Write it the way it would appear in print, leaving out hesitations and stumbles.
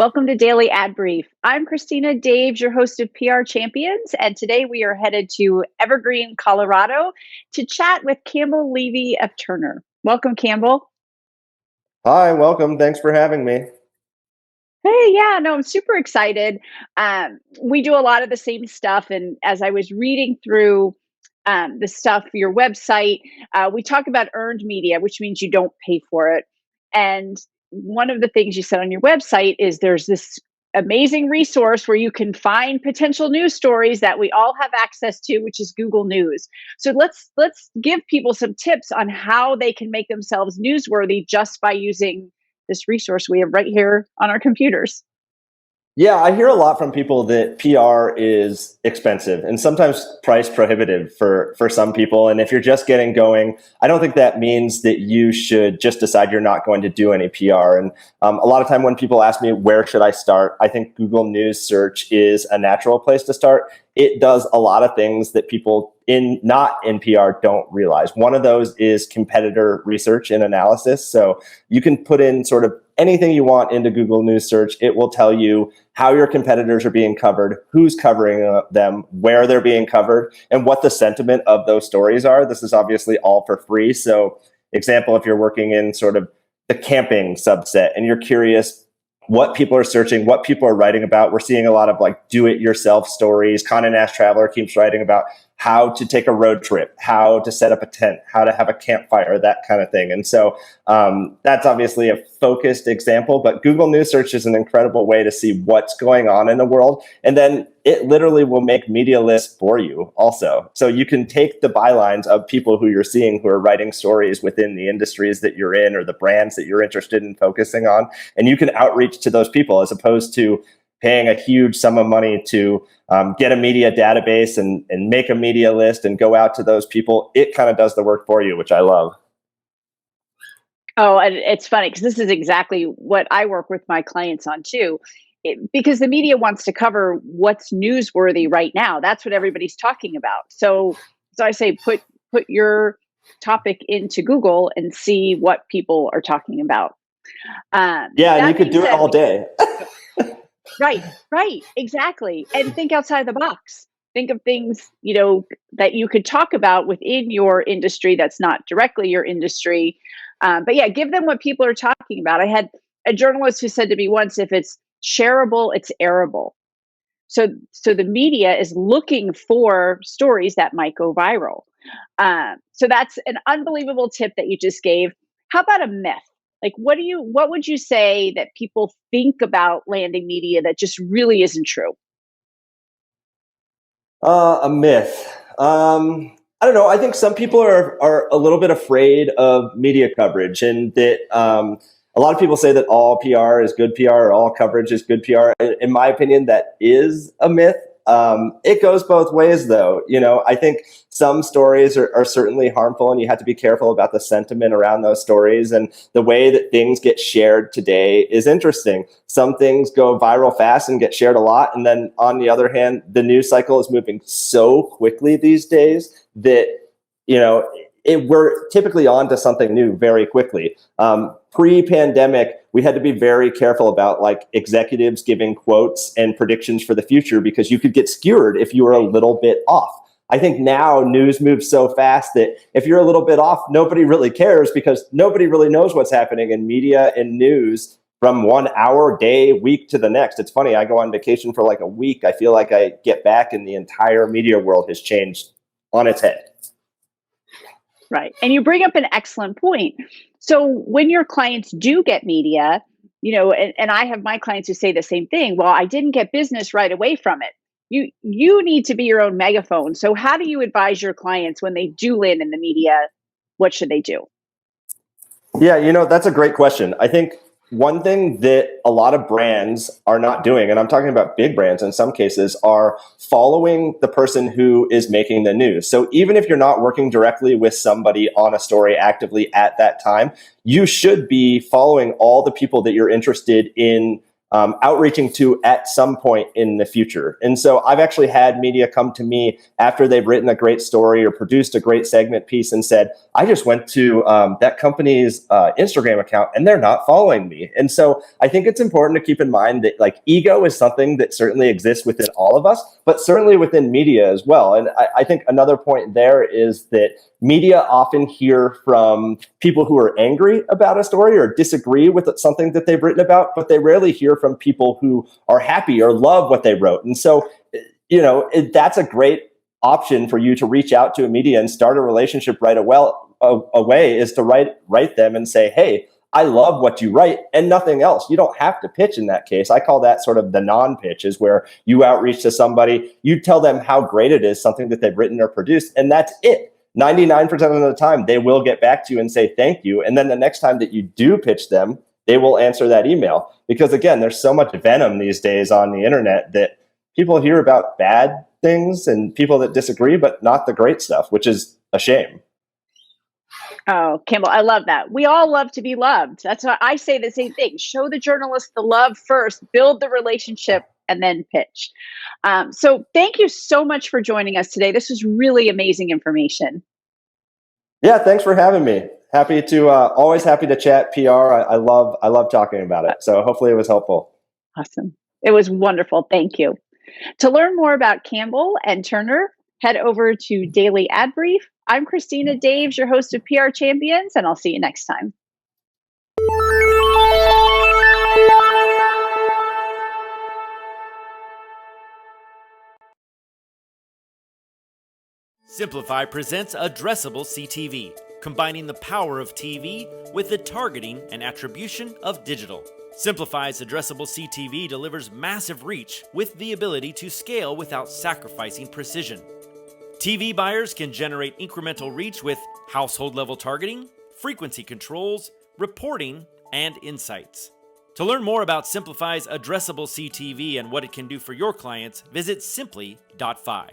Welcome to Daily Ad Brief. I'm Christina Daves, your host of PR Champions, and today we are headed to Evergreen, Colorado to chat with Campbell Levy of Turner. Welcome, Campbell. Hi, welcome. Thanks for having me. Hey, yeah, no, I'm super excited. We do a lot of the same stuff, and as I was reading through the stuff for your website, we talk about earned media, which means you don't pay for it. And one of the things you said on your website is there's this amazing resource where you can find potential news stories that we all have access to, which is Google News. So let's give people some tips on how they can make themselves newsworthy just by using this resource we have right here on our computers. Yeah, I hear a lot from people that PR is expensive and sometimes price prohibitive for some people. And if you're just getting going, I don't think that means that you should just decide you're not going to do any PR. And a lot of time when people ask me, where should I start? I think Google News search is a natural place to start. It does a lot of things that people not in PR don't realize. One of those is competitor research and analysis. So you can put in sort of anything you want into Google News search. It will tell you how your competitors are being covered, who's covering them, where they're being covered, and what the sentiment of those stories are. This is obviously all for free. So example, if you're working in sort of the camping subset and you're curious what people are searching, what people are writing about, we're seeing a lot of like do-it-yourself stories. Condé Nast Traveler keeps writing about how to take a road trip, how to set up a tent, how to have a campfire, that kind of thing. And so that's obviously a focused example, but Google News Search is an incredible way to see what's going on in the world. And then it literally will make media lists for you also. So you can take the bylines of people who you're seeing who are writing stories within the industries that you're in or the brands that you're interested in focusing on, and you can outreach to those people as opposed to paying a huge sum of money to get a media database and make a media list and go out to those people. It kind of does the work for you, which I love. Oh, and it's funny because this is exactly what I work with my clients on too. Because the media wants to cover what's newsworthy right now. That's what everybody's talking about. So I say put your topic into Google and see what people are talking about. Yeah, and you That could being do it said, all day. right, exactly. And think outside the box. Think of things, that you could talk about within your industry that's not directly your industry. But yeah, give them what people are talking about. I had a journalist who said to me once, if it's shareable, it's airable. So the media is looking for stories that might go viral. So that's an unbelievable tip that you just gave. How about a myth? Like, what would you say that people think about landing media that just really isn't true? A myth. I don't know. I think some people are a little bit afraid of media coverage, and that a lot of people say that all PR is good PR or all coverage is good PR. In my opinion, that is a myth. It goes both ways, though. I think some stories are certainly harmful, and you have to be careful about the sentiment around those stories. And the way that things get shared today is interesting. Some things go viral fast and get shared a lot. And then on the other hand, the news cycle is moving so quickly these days that, we're typically on to something new very quickly. Pre-pandemic, we had to be very careful about like executives giving quotes and predictions for the future because you could get skewered if you were a little bit off. I think now news moves so fast that if you're a little bit off, nobody really cares because nobody really knows what's happening in media and news from 1 hour, day, week to the next. It's funny, I go on vacation for like a week. I feel like I get back and the entire media world has changed on its head. Right. And you bring up an excellent point. So when your clients do get media, and I have my clients who say the same thing. Well, I didn't get business right away from it. You need to be your own megaphone. So how do you advise your clients when they do land in the media? What should they do? Yeah, that's a great question. I think one thing that a lot of brands are not doing, and I'm talking about big brands in some cases, are following the person who is making the news. So even if you're not working directly with somebody on a story actively at that time, you should be following all the people that you're interested in outreaching to at some point in the future. And so I've actually had media come to me after they've written a great story or produced a great segment piece and said, I just went to that company's Instagram account and they're not following me. And so I think it's important to keep in mind that like ego is something that certainly exists within all of us, but certainly within media as well. And I think another point there is that media often hear from people who are angry about a story or disagree with something that they've written about, but they rarely hear from people who are happy or love what they wrote. And so, that's a great option for you to reach out to a media and start a relationship right away is to write them and say, hey, I love what you write and nothing else. You don't have to pitch in that case. I call that sort of the non-pitch, is where you outreach to somebody, you tell them how great it is, something that they've written or produced, and that's it. 99% of the time, they will get back to you and say thank you. And then the next time that you do pitch them, they will answer that email. Because again, there's so much venom these days on the internet that people hear about bad things and people that disagree, but not the great stuff, which is a shame. Oh, Campbell, I love that. We all love to be loved. That's why I say the same thing. Show the journalist the love first, build the relationship, and then pitch. So thank you so much for joining us today. This was really amazing information. Yeah, thanks for having me. Always happy to chat PR. I love talking about it. So hopefully it was helpful. Awesome. It was wonderful. Thank you. To learn more about Campbell and Turner, head over to Daily Ad Brief. I'm Christina Daves, your host of PR Champions, and I'll see you next time. Simplify presents Addressable CTV, combining the power of TV with the targeting and attribution of digital. Simplify's Addressable CTV delivers massive reach with the ability to scale without sacrificing precision. TV buyers can generate incremental reach with household-level targeting, frequency controls, reporting, and insights. To learn more about Simplify's Addressable CTV and what it can do for your clients, visit simply.fi.